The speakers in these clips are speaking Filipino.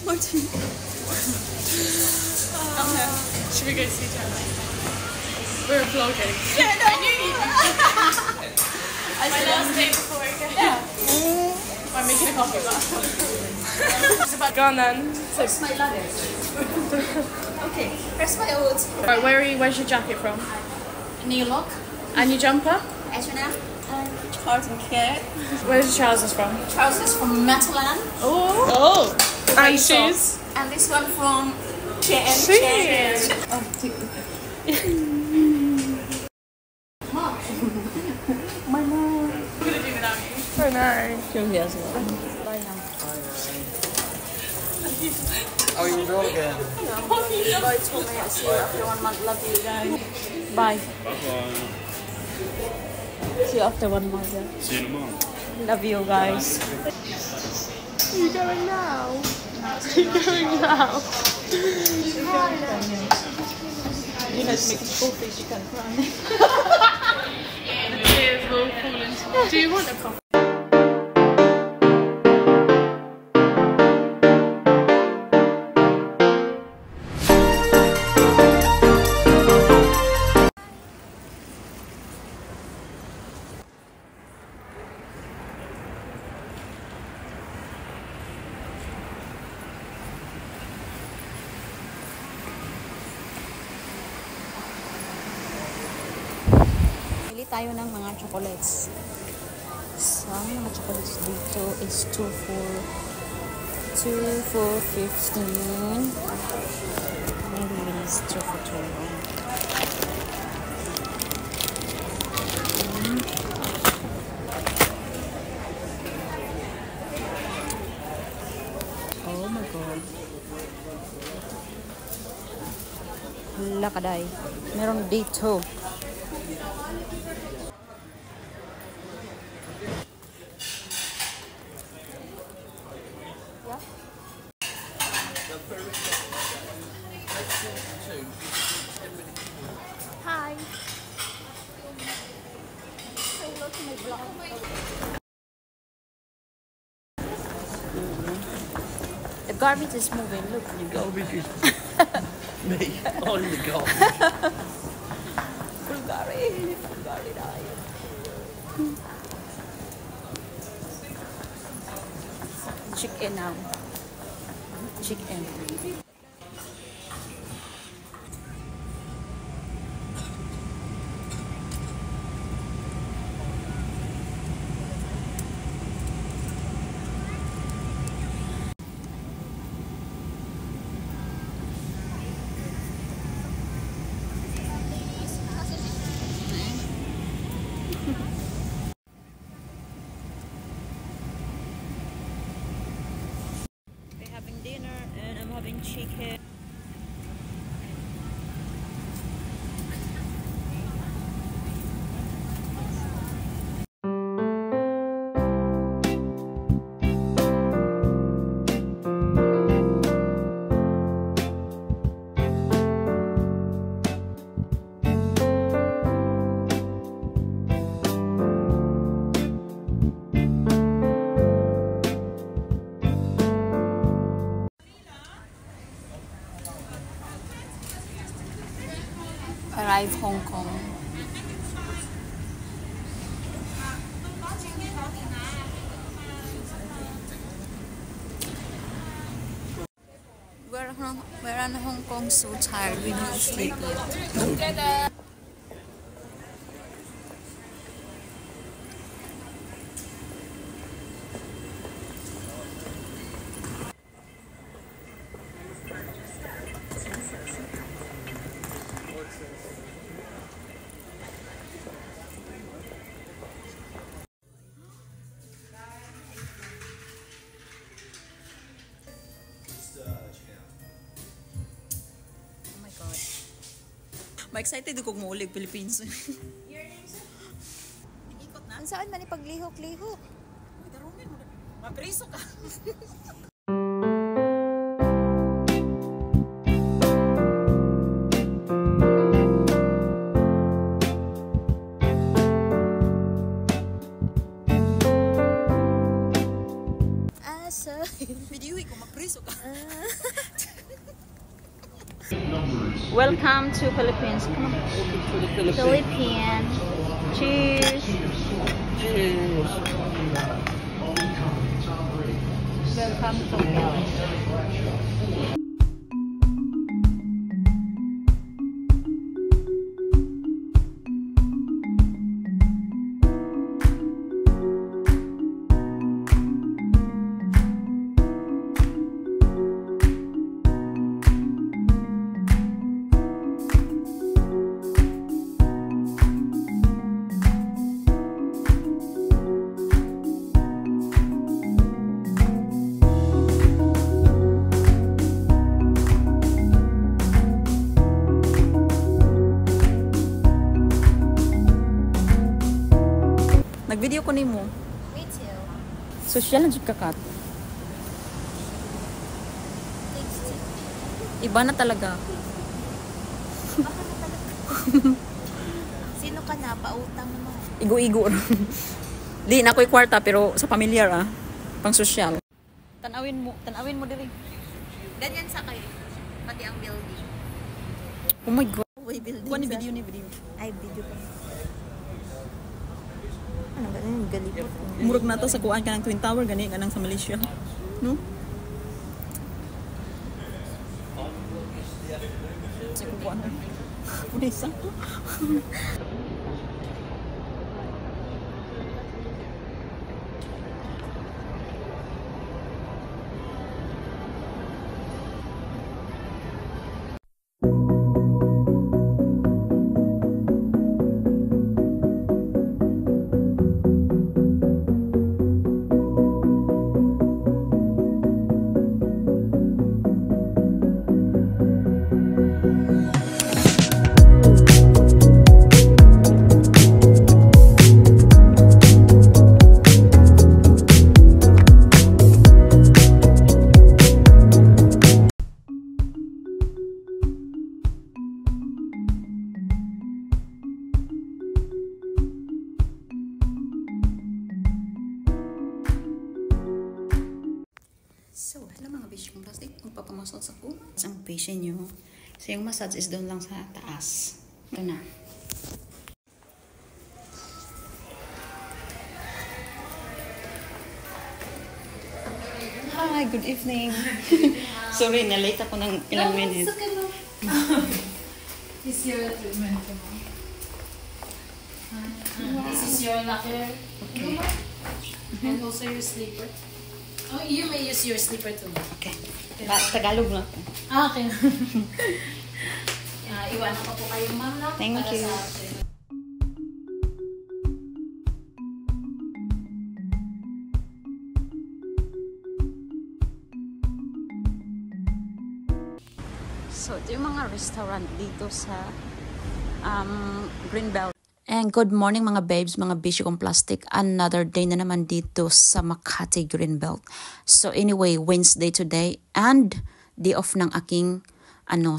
Martin. Should we go see each other? We're vlogging. Yeah, no. I knew you. My last day before we go. Yeah. I'm making a coffee bar. Go on then. Where's my luggage? Okay, where's my oats? Right, where's your jacket from? New look. And your jumper? H&M. Carlton Kit. Where's your trousers from? Trousers from Matalan. Oh. And shoes? And this one from Shein. Shein. Oh, my mom. What gonna do without you? Oh no. Come here as well. Bye now. Oh, you vlogging? Bye, told me I see you after 1 month. Love you guys. Bye. Bye-bye. See you after 1 month. Yeah. See you in a month. Love you guys. Are you going now? Are you going now? You know, to make full face, you can cry. The tears will fall into. Do you want a coffee? Tayo ng mga chocolates. So, ang mga chocolates dito is 2 for 15. Maybe it's 2 for 21. Oh my god. Lakaday. Meron dito. Hi. Hello to my vlog. The garbage is moving. Look. The garbage is me. I'm the garbage. Bulgari. Bulgari tayo. Chicken now. Chicken. We're having dinner and I'm having chicken. Arrive Hong Kong. We're in Hong Kong, so tired. We need to sleep yet. Oh my god. Ma-excited ako muulig Philippines. Your name, sir? Ikot na. Saan man ipaglihok-lihok? Uy, darumin mo. Mapriso ka. Asa. Video ko mapriso. Preso ka. Welcome to Philippines. Come on. To the Philippines. Philippines. Cheers. Cheers. Welcome to Philippines. Nag-video ko nimo. Me too. Social lang jud ka kat. Thanks to Iba na talaga. Sino ka na? Pautang mo. Igo-igo. Di na ko'y kwarta pero sa pamilyar pang social. Tanawin mo diri. Ganyan sa kayo. Pati ang building. Oh my god. Uy, building. Kuha ni video. Ay, video pa. Ano ba yung galipot? Murag na to sa kuan ka ng Twin Tower gani kanang sa Malaysia. No? Sa kuan. Pudisa. So, hello mga besh kong plastic. Magpapamasot sa ko. Ang patient nyo. So, yung massage is doon lang sa taas. Ito na. Hi, good evening. Sorry, na-late ako ng ilang minutes. This is your treatment. This is your locker. Okay. And also your sleeper. Oh, you may use your sleeper too. Okay. Tagalog na. Ah, okay. Iwanan ko po kayo, ma'am, no? Thank Para you. sa So, ito yung mga restaurant dito sa Greenbelt. And good morning mga babes, mga bisyo kong plastic. Another day na naman dito sa Makati Greenbelt. So anyway, Wednesday today and day off ng aking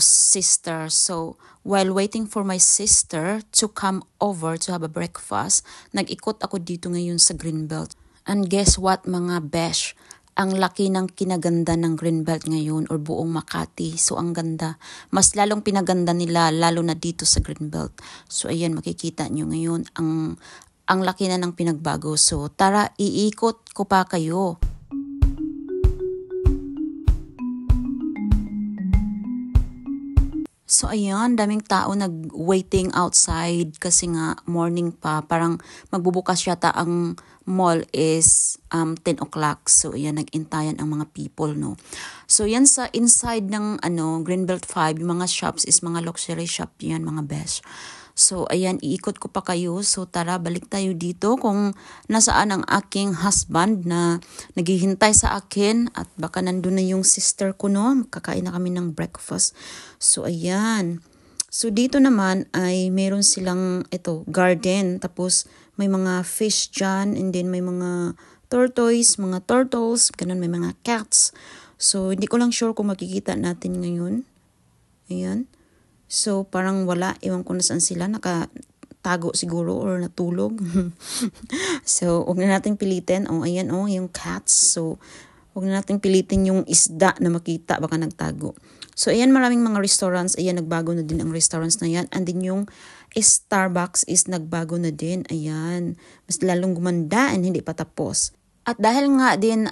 sister. So while waiting for my sister to come over to have a breakfast, nag-ikot ako dito ngayon sa Greenbelt. And guess what mga besh? Ang laki ng kinaganda ng Greenbelt ngayon or buong Makati. So, ang ganda. Mas lalong pinaganda nila, lalo na dito sa Greenbelt. So, ayan, makikita nyo ngayon. Ang laki na ng pinagbago. So, tara, iikot ko pa kayo. So, ayan, daming tao nag-waiting outside kasi nga morning pa. Parang magbubukas yata ang mall is 10 o'clock. So, ayan, nag-intayan ang mga people, no. So, yan sa inside ng Greenbelt 5, yung mga shops is mga luxury shop yan, mga best. So, ayan, iikot ko pa kayo. So, tara, balik tayo dito kung nasaan ang aking husband na naghihintay sa akin. At baka nandun na yung sister ko, no? Kakain na kami ng breakfast. So, ayan. So, dito naman ay meron silang, garden. Tapos, may mga fish dyan. And then, may mga tortoise, mga turtles. Ganun, may mga cats. So, hindi ko lang sure kung makikita natin ngayon. Ayan. So, parang wala. Ewan ko na saan sila. Nakatago siguro or natulog. So, huwag na natin pilitin. Oh, ayan, yung cats. So, Huwag na nating pilitin yung isda na makita, baka nagtago. So, ayan, maraming mga restaurants. Ayan, nagbago na din ang restaurants na yan. And then yung Starbucks is nagbago na din. Ayan, mas lalong gumanda and hindi pa tapos. At dahil nga din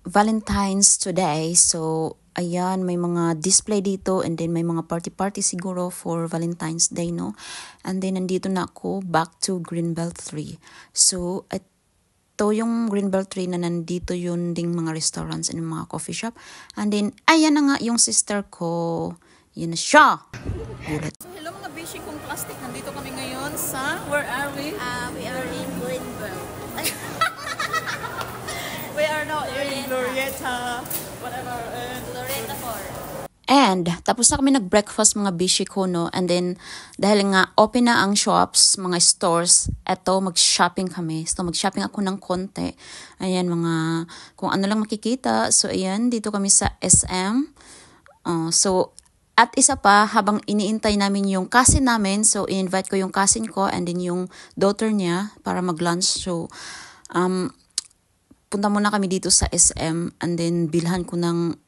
Valentine's today, so ayan, may mga display dito and then may mga party-party siguro for Valentine's Day, no? And then nandito na ako back to Greenbelt 3. So, ito yung Greenbelt 3 na nandito yun ding mga restaurants and mga coffee shop. And then, ayan na nga yung sister ko. Yan na siya. Gulat. So, hello mga bishi kong plastic. Nandito kami ngayon sa, where are we? We are in Greenbelt. We are now in Glorieta. Whatever. Glorieta 4. And, tapos na kami nag-breakfast mga bishi ko, no? And then, dahil nga open na ang shops, mga stores, eto, mag-shopping kami. So, mag-shopping ako ng konti. Ayan, mga, kung ano lang makikita. So, ayan, dito kami sa SM. So, at isa pa, habang iniintay namin yung cousin namin, so, i-invite ko yung cousin ko and then yung daughter niya para mag-lunch. So, punta muna kami dito sa SM and then bilhan ko ng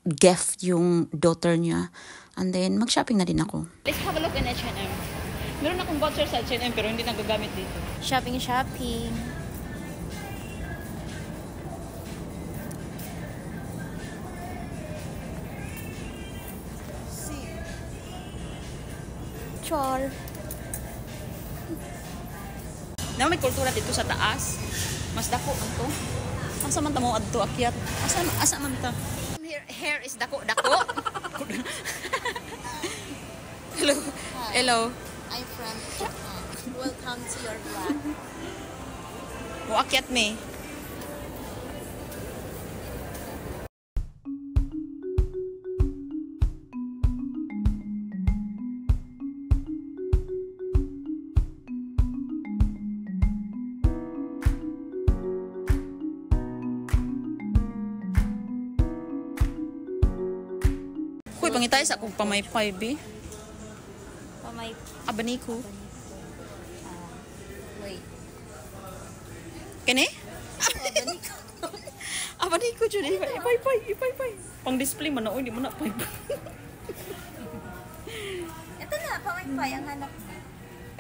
gift yung daughter niya. And then, mag-shopping na din ako. Let's have a look in H&M. Meron akong voucher sa H&M pero hindi nagagamit dito. Shopping. Chor. Na may kultura dito sa taas. Mas dako ang to. Asa man ta mo adto akyat? Asa man ta? Hair is dako. Hello. Hi. Hello. I'm from Japan. Welcome to your vlog. Mo akyat me. Kuy pangitay sa akong pamaypay be. Pamay. Abaniko. Wait. Kani? Abaniko jud ipay. Pang display man na oy di mo na pay. Ito na, pamay ang hanap.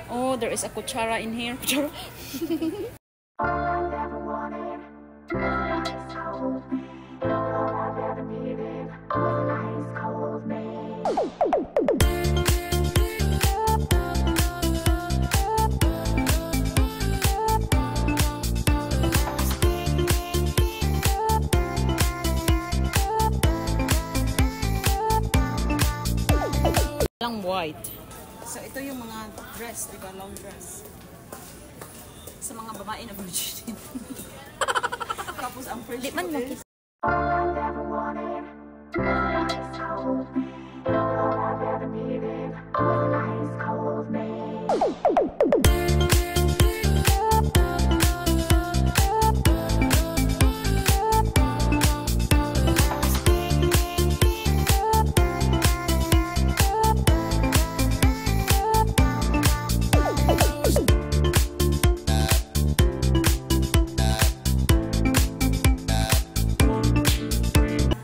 Oh, there is a kutsara in here. Kutsara. Lang white. So ito yung mga dress, di ba? Long dress. Sa mga babae na virgin. Tapos ang first Di man is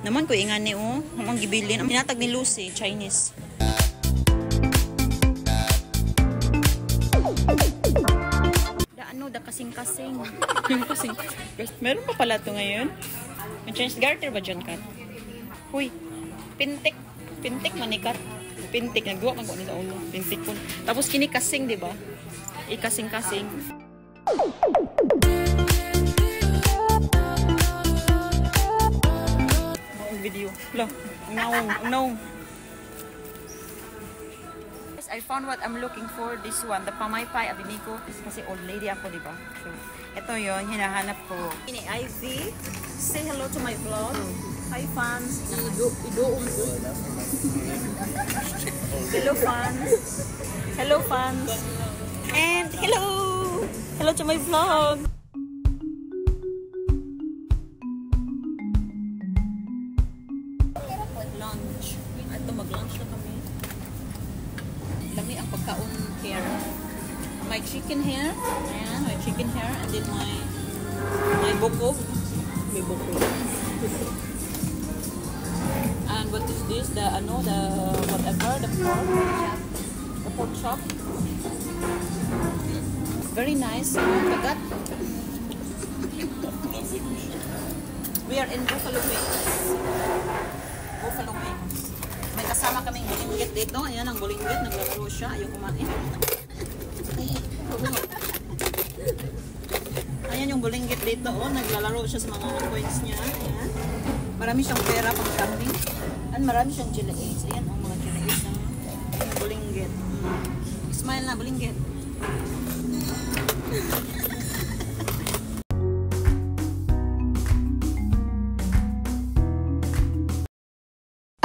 naman ko ingan ni ang gibilin. Ang pinatag ni Lucy, Chinese. Da kasing-kasing. Yung kasing. Meron pa pala to ngayon? May Chinese garter ba dyan, Kat? Huy, pintik. Pintik manikat. Pintik. Nagduwa man ko ni sa ulo. Pintik po. Tapos kini kasing, di ba? Ikasing-kasing. Video. Lo, no. Yes, I found what I'm looking for. This one, the Pamaypay Abinico. Kasi old lady ako, di ba? So, ito yon hinahanap ko. Ini Ivy. Say hello to my vlog. Hi, fans. Hello, fans. Hello, fans. And hello! Hello to my vlog. Lunch. Ito, mag-lunch na kami. Lami ang pagkaon hair. My chicken hair. Ayan, my chicken hair. And then my bukog. may buko. And what is this? The whatever, the pork chop. Very nice. Kagat. We are in Buffalo Wings. Buffalo Wings. May kasama kaming bulinggit dito. Ayan ang bulinggit. Naglalaro siya. Ayaw kumain. Ayan yung bulinggit dito. Oh, naglalaro siya sa mga coins niya. Ayan. Marami siyang pera pang kambing. And marami siyang chili eggs. Ayan ang mga chili eggs ng bulinggit. Smile na, bulinggit.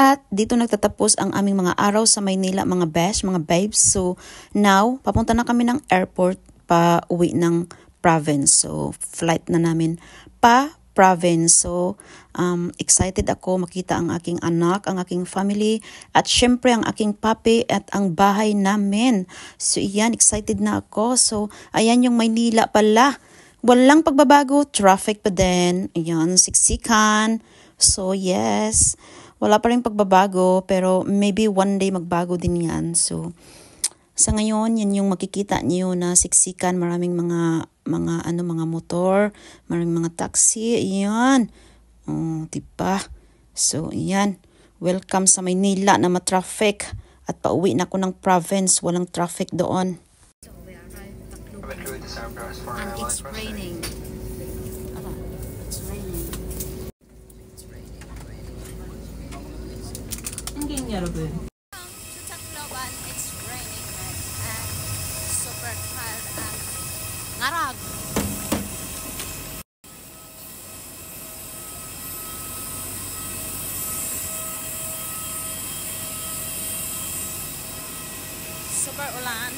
At dito nagtatapos ang aming mga araw sa Maynila, mga besh, mga babes. So now, papunta na kami ng airport pa uwi ng province. So flight na namin pa province. So excited ako makita ang aking anak, ang aking family, at syempre ang aking papi at ang bahay namin. So iyan, excited na ako. So ayan yung Maynila pala. Walang pagbabago, traffic pa din. Ayan, siksikan. So yes, wala pa rin pagbabago, pero maybe one day magbago din yan. So, sa ngayon, yan yung makikita niyo na siksikan, maraming mga motor, maraming mga taxi, ayan. Oh, diba? So, ayan. Welcome sa Maynila na ma-traffic. At pauwi na ako ng province, walang traffic doon. So we arrived at Tacloban and it's raining. It's raining. Hindi yarabbin. To Tacloban, it's raining and super tired and ngarag. Super ulan.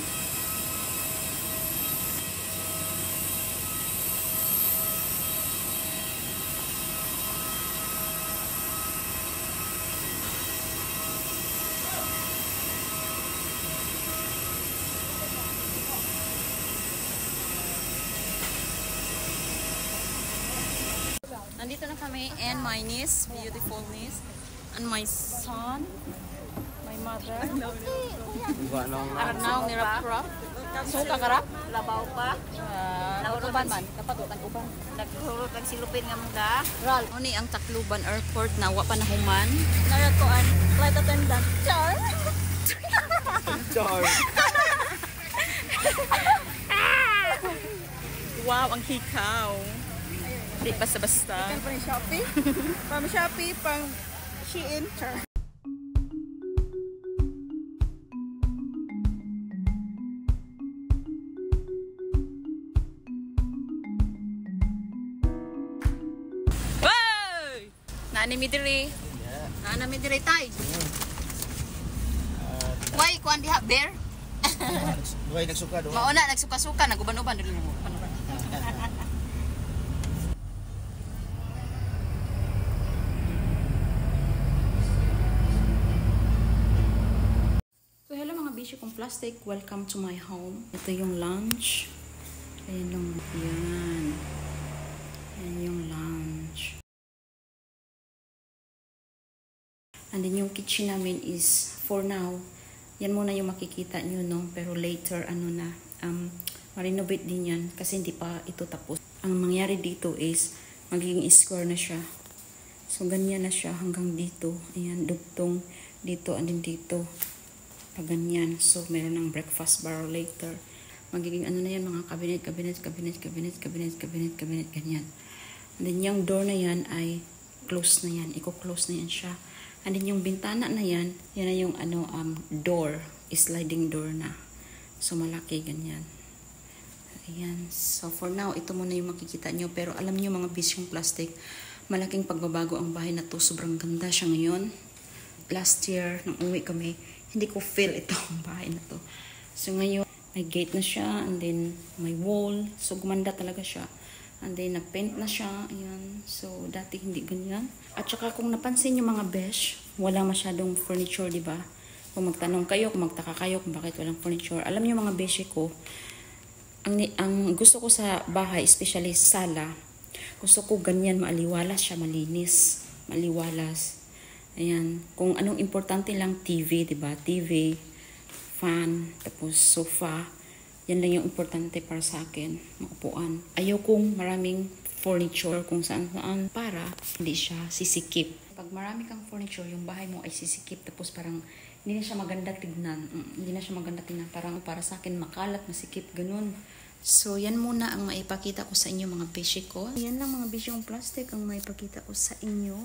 Nandito na kami and my niece, beautiful niece, and my son, my mother. Aranaw ni Rap-Rap. Suka ka Rap? Labaw pa. Nauruban man, kapag uban. Naghurot ang silupin nga mga. Ral, uni ang Tacloban Airport na wa pa nahuman. Narat ko an flight attendant. Char. Char. Wow, ang hikaw. Di basta-basta. Pang Shopee. Pang Shopee, pang Shein. Char. Hey! Naanimi diri. Naanami dire tay. Why kuan diha bear? Duhay nagsuka doon. Mauna nagsuka-suka naguban-uban dili mo. So hello mga bisyo kong plastic, welcome to my home. Ito yung lunch. Ayan yung yan. Ayan yung lunch. And then yung kitchen namin is for now. Yan muna yung makikita nyo, no? Pero later, ma-renovate din yan kasi hindi pa ito tapos. Ang mangyari dito is, magiging square na siya. So, ganyan na siya hanggang dito. Ayan, dugtong dito and then dito. Pag ganyan. So, meron ng breakfast bar later. Magiging ano na yan, mga cabinet, ganyan. And then yung door na yan ay close na yan. Iko-close na yan siya. And then yung bintana na yan na yung door, sliding door na. So malaki ganyan. Ayan. So for now, ito muna yung makikita nyo. Pero alam nyo mga bisyong plastic, malaking pagbabago ang bahay na to. Sobrang ganda siya ngayon. Last year, nang uwi kami, hindi ko feel ito ang bahay na to. So ngayon, may gate na siya, and then may wall. So gumanda talaga siya. And then, na-paint na siya. Ayan. So, dati hindi ganyan. At saka, kung napansin yung mga besh, wala masyadong furniture, di ba? Kung magtanong kayo, kung magtaka kayo kung bakit walang furniture. Alam niyo mga beshi ko, ang gusto ko sa bahay, especially sala, Gusto ko ganyan, maaliwalas siya, malinis. Maliwalas. Ayan. Kung anong importante lang, TV, diba? TV, fan, tapos sofa. Yan lang yung importante para sa akin, maupuan. Ayaw kong maraming furniture kung saan-saan para hindi siya sisikip. Pag marami kang furniture, yung bahay mo ay sisikip tapos parang hindi na siya maganda tignan. Hindi na siya maganda tignan. Parang para sa akin makalat, masikip, ganun. So, yan muna ang maipakita ko sa inyo mga beshi ko. Yan lang mga beshi yung plastic ang maipakita ko sa inyo.